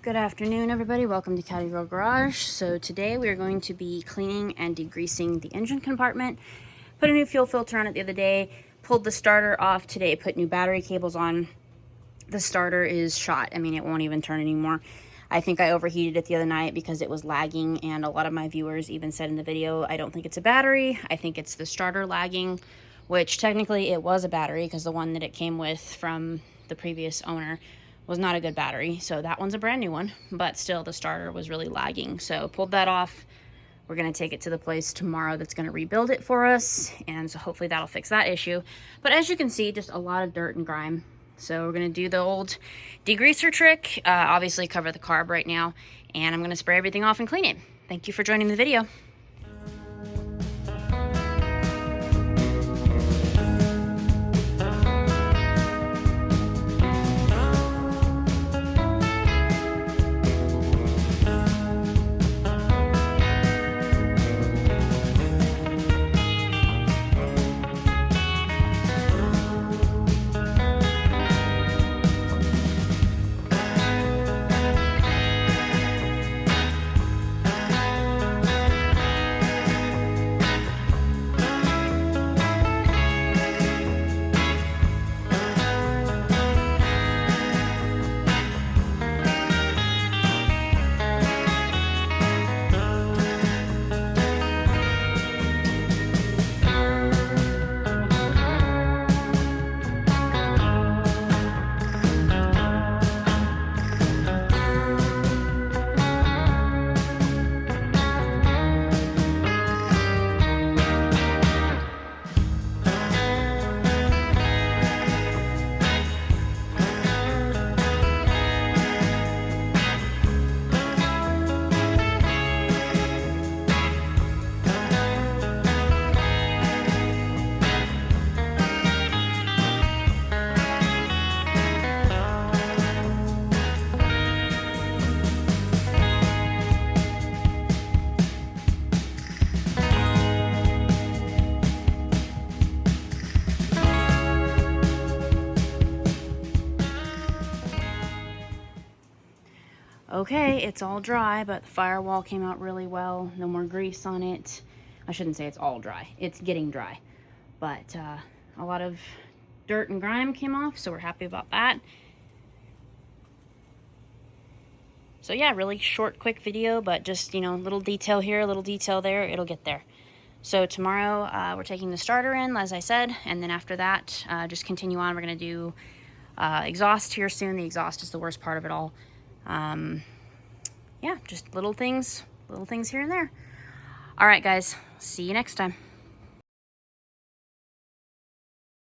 Good afternoon, everybody. Welcome to Caddy Girl Garage. So today we are going to be cleaning and degreasing the engine compartment. Put a new fuel filter on it the other day, pulled the starter off today, put new battery cables on. The starter is shot. I mean, it won't even turn anymore. I think I overheated it the other night because it was lagging, and a lot of my viewers even said in the video, I don't think it's a battery. I think it's the starter lagging, which technically it was a battery because the one that it came with from the previous owner was not a good battery. So that one's a brand new one, but still the starter was really lagging. So pulled that off. We're going to take it to the place tomorrow that's going to rebuild it for us, and so hopefully that'll fix that issue. But as you can see, just a lot of dirt and grime. So we're going to do the old degreaser trick, obviously cover the carb right now, and I'm going to spray everything off and clean it. Thank you for joining the video. Okay, it's all dry, but the firewall came out really well. No more grease on it. I shouldn't say it's all dry. It's getting dry. But a lot of dirt and grime came off, so we're happy about that. So yeah, really short, quick video, but just, you know, little detail here, little detail there, it'll get there. So tomorrow we're taking the starter in, as I said, and then after that, just continue on. We're going to do exhaust here soon. The exhaust is the worst part of it all. Yeah, just little things here and there. All right, guys, see you next time.